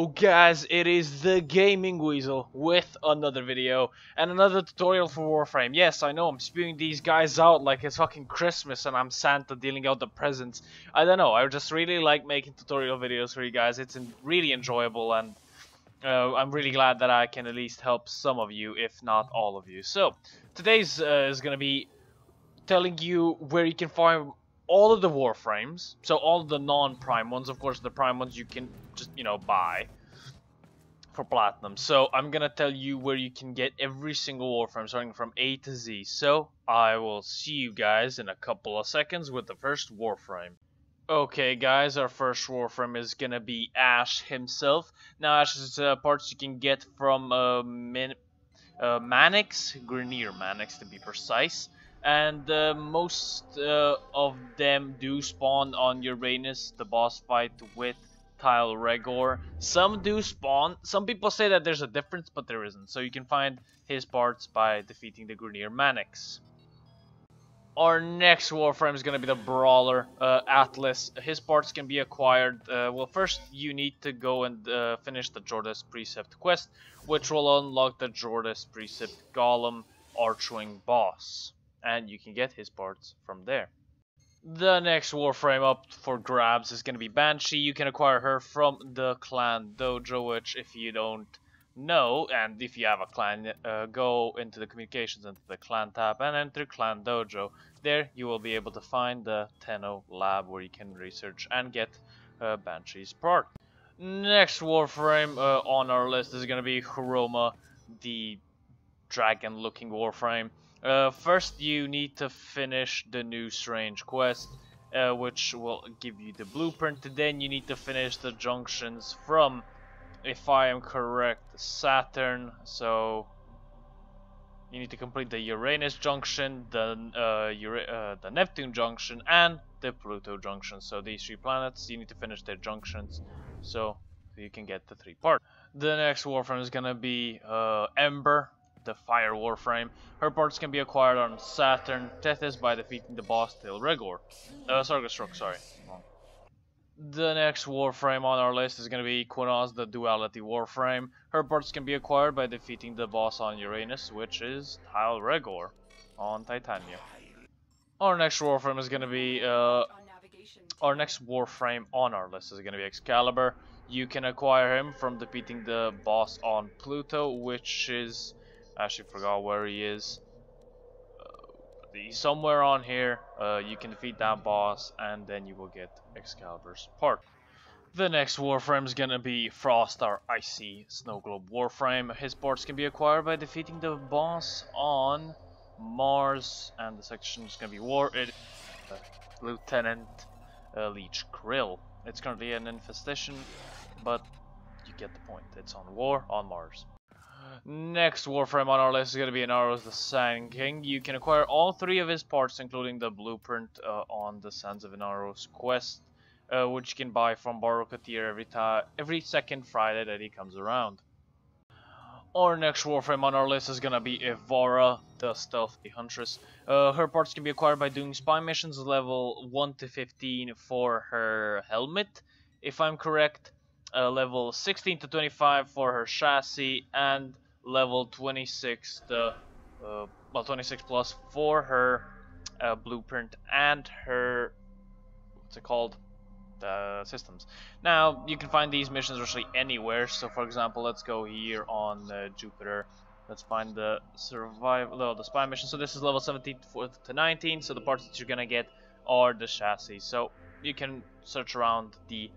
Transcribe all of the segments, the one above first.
Yo guys, it is the Gaming Weasel with another video and another tutorial for Warframe. Yes, I know I'm spewing these guys out like it's fucking Christmas and I'm Santa dealing out the presents. I don't know, I just really like making tutorial videos for you guys. It's really enjoyable and I'm really glad that I can at least help some of you, if not all of you. So, today's is gonna be telling you where you can find all of the Warframes, so all of the non-prime ones. Of course, the prime ones you can just, buy for platinum. So I'm gonna tell you where you can get every single Warframe starting from A to Z. So I will see you guys in a couple of seconds with the first Warframe. Okay guys, our first Warframe is gonna be Ash himself. Now Ash's parts you can get from Mannix, Grenier Mannix to be precise. And most of them do spawn on Uranus, the boss fight with Tile Regor. Some do spawn. Some people say that there's a difference, but there isn't. So you can find his parts by defeating the Grenier Mannix. Our next Warframe is going to be the Brawler, Atlas. His parts can be acquired. Well, first you need to go and finish the Jordas Precept quest, which will unlock the Jordas Precept Golem Archwing boss. And you can get his parts from there. The next Warframe up for grabs is going to be Banshee. You can acquire her from the Clan Dojo, which if you don't know, and if you have a clan, go into the communications into the clan tab and enter Clan Dojo. There you will be able to find the Tenno lab where you can research and get Banshee's part. Next Warframe on our list is going to be Chroma, the dragon looking Warframe. First you need to finish the new strange quest, which will give you the blueprint. Then you need to finish the junctions from, if I am correct, Saturn. So you need to complete the Uranus junction, the Neptune junction, and the Pluto junction. So these three planets, you need to finish their junctions so you can get the 3 parts. The next Warframe is gonna be Ember, the Fire Warframe. Her parts can be acquired on Saturn Tethys by defeating the boss Tile Regor. Sargastruck, sorry. The next Warframe on our list is going to be Quinoz, the Duality Warframe. Her parts can be acquired by defeating the boss on Uranus, which is Tile Regor on Titania. Our next Warframe is going to be our next Warframe on our list is going to be Excalibur. You can acquire him from defeating the boss on Pluto, which is, I actually forgot where he is. He's somewhere on here. You can defeat that boss and then you will get Excalibur's part. The next Warframe is gonna be Frost, our icy snow globe Warframe. His parts can be acquired by defeating the boss on Mars, and the section is gonna be Lieutenant Leech Krill. It's currently an infestation, but you get the point. It's on war on Mars. Next Warframe on our list is going to be Inaros, the Sand King. You can acquire all 3 of his parts, including the blueprint on the Sands of Inaros quest, which you can buy from Barokatir every second Friday that he comes around. Our next Warframe on our list is going to be Evora, the Stealthy Huntress. Her parts can be acquired by doing spy missions level 1 to 15 for her helmet, if I'm correct. Level 16 to 25 for her chassis, and level 26 to 26 plus for her blueprint and her, what's it called, systems. Now you can find these missions virtually anywhere. So for example, let's go here on Jupiter. Let's find the the spy mission. So this is level 17 to 19. So the parts that you're gonna get are the chassis. So you can search around the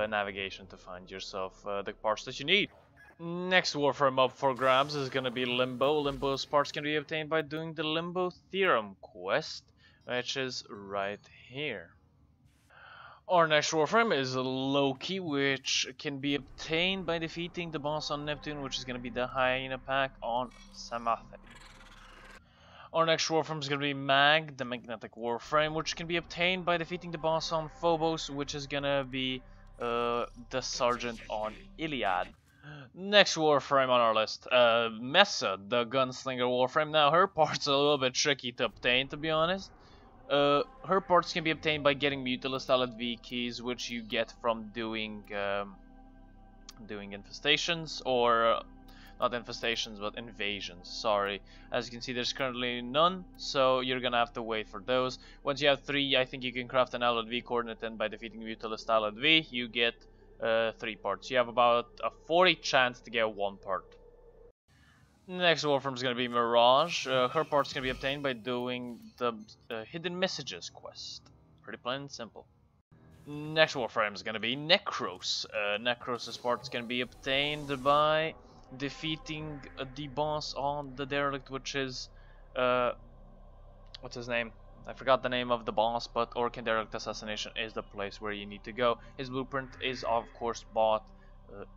navigation to find yourself the parts that you need. Next Warframe up for grabs is going to be Limbo. Limbo's parts can be obtained by doing the Limbo Theorem quest, which is right here. Our next Warframe is Loki, which can be obtained by defeating the boss on Neptune, which is going to be the Hyena Pack on Samathe. Our next Warframe is going to be Mag, the Magnetic Warframe, which can be obtained by defeating the boss on Phobos, which is going to be the Sergeant on Iliad. Next Warframe on our list, Mesa, the Gunslinger Warframe. Now her parts are a little bit tricky to obtain, to be honest. Her parts can be obtained by getting Mutilus LV keys, which you get from doing doing infestations, or not infestations but invasions, sorry. As you can see, there's currently none, so you're gonna have to wait for those. Once you have 3, I think you can craft an LV coordinate, and by defeating Mutalist LV you get 3 parts. You have about a 40 chance to get 1 part. Next Warframe is going to be Mirage. Her part's going to be obtained by doing the Hidden Messages quest. Pretty plain and simple. Next Warframe is going to be Necros. Necros' part's going to be obtained by defeating the boss on the Derelict, which is... what's his name? I forgot the name of the boss, but Orcan Derelict Assassination is the place where you need to go. His blueprint is, of course, bought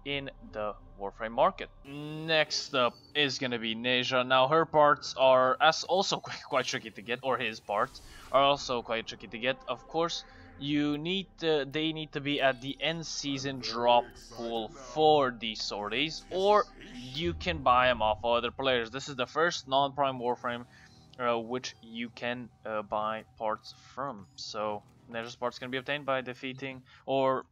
in the Warframe market. Next up is gonna be Neja. Now her parts are also quite tricky to get, or his parts are also quite tricky to get. Of course, they need to be at the end season drop pool for these sorties, or you can buy them off other players. This is the first non-prime Warframe which you can buy parts from. So Neja's parts can be obtained by defeating or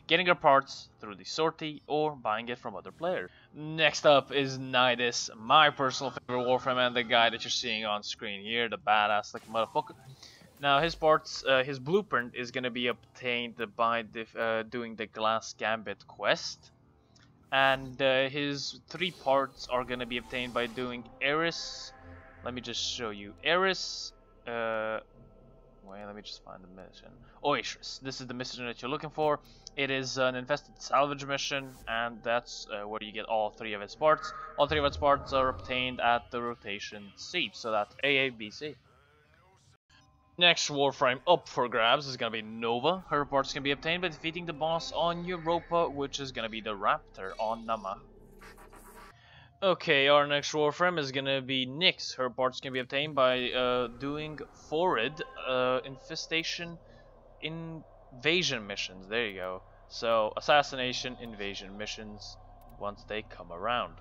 getting her parts through the sortie, or buying it from other players. Next up is Nidus, my personal favorite Warframe, and the guy that you're seeing on screen here, the badass looking motherfucker. Now his parts, his blueprint is going to be obtained by doing the Glass Gambit quest, and his 3 parts are going to be obtained by doing Eris. Let me just show you Eris. Wait, let me just find the mission. Oasis. This is the mission that you're looking for. It is an infested salvage mission, and that's where you get all 3 of its parts. All 3 of its parts are obtained at the rotation seat, so that's AABC. Next Warframe up for grabs is going to be Nova. Her parts can be obtained by defeating the boss on Europa, which is going to be the Raptor on Nama. Okay, our next Warframe is gonna be Nyx. Her parts can be obtained by doing Forward infestation invasion missions. There you go. So assassination invasion missions once they come around.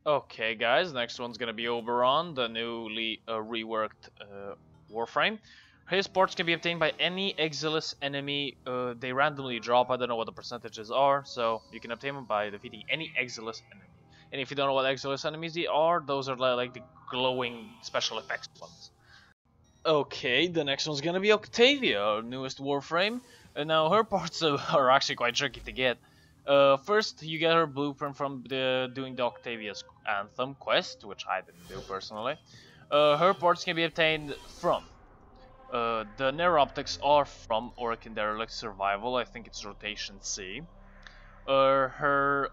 Okay, guys, next one's gonna be Oberon, the newly reworked Warframe. His parts can be obtained by any Exilis enemy. They randomly drop. I don't know what the percentages are, so you can obtain them by defeating any Exilis enemy. And if you don't know what Exilis enemies they are, those are like the glowing special effects ones. Okay, the next one's gonna be Octavia, our newest Warframe. And now her parts are actually quite tricky to get. First, you get her blueprint from doing the Octavia's Anthem quest, which I didn't do personally. Her parts can be obtained from the Neuroptics are from Orcan Derelict Survival. I think it's Rotation C. Her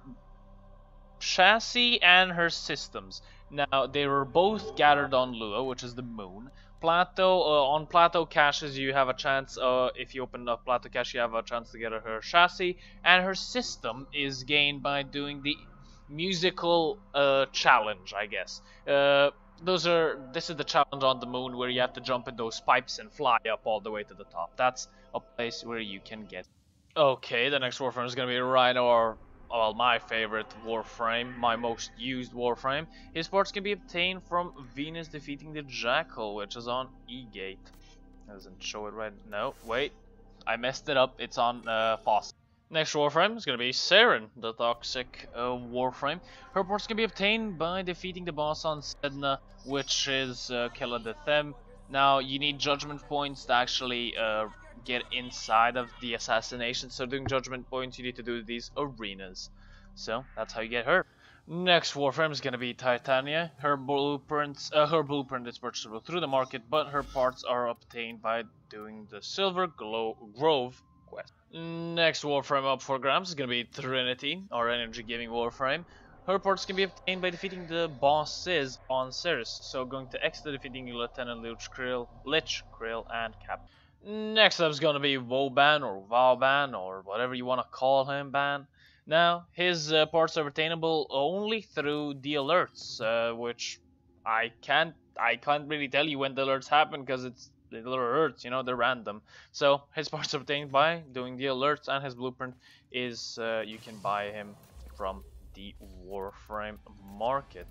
chassis and her systems. Now, they were both gathered on Lua, which is the moon. Plateau, on Plateau caches, you have a chance, if you open up Plateau cache, you have a chance to get her chassis. And her system is gained by doing the musical challenge, I guess. This is the challenge on the moon, where you have to jump in those pipes and fly up all the way to the top. That's a place where you can get. Okay, the next Warframe is going to be Rhino, or well, my favorite Warframe, my most used Warframe. His parts can be obtained from Venus defeating the Jackal, which is on E-Gate. Doesn't show it right. No, wait. I messed it up. It's on Fossil. Next Warframe is going to be Saren, the toxic Warframe. Her parts can be obtained by defeating the boss on Sedna, which is Killa the Them. Now, you need judgment points to actually get inside of the assassination, so doing judgment points you need to do these arenas, so that's how you get her. Next Warframe is going to be Titania. Her blueprint is purchasable through the market, but her parts are obtained by doing the Silver Grove quest. Next Warframe up for grabs is going to be Trinity, our energy giving Warframe. Her parts can be obtained by defeating the bosses on Ceres, so going to X to defeating Lieutenant Lich Krill, and Cap. Next up is going to be Woban, or Vauban, or whatever you want to call him, Ban. Now, his parts are obtainable only through the alerts, which I can't really tell you when the alerts happen, because it's the alerts, you know, they're random. So, his parts are obtained by doing the alerts, and his blueprint is, you can buy him from the Warframe market.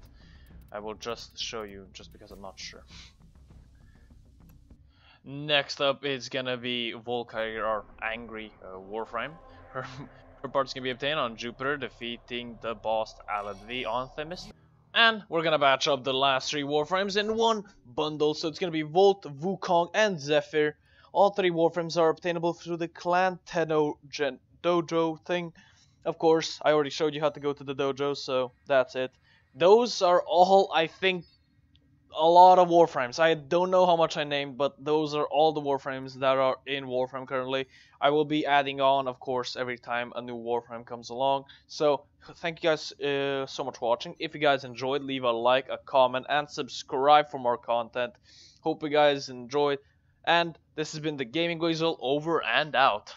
I will just show you, just because I'm not sure. Next up is gonna be Volkaiger, our angry Warframe. Rewards can be obtained on Jupiter, defeating the boss Alan on Themis. And we're gonna batch up the last 3 Warframes in one bundle, so it's gonna be Volt, Wukong, and Zephyr. All 3 Warframes are obtainable through the Clan Tenno Dojo thing. Of course, I already showed you how to go to the dojo, so that's it. Those are all, I think, a lot of Warframes. I don't know how much I named, but those are all the Warframes that are in Warframe currently. I will be adding on, of course, every time a new Warframe comes along. So, thank you guys so much for watching. If you guys enjoyed, leave a like, a comment, and subscribe for more content. Hope you guys enjoyed. And this has been the Gaming Weasel, over and out.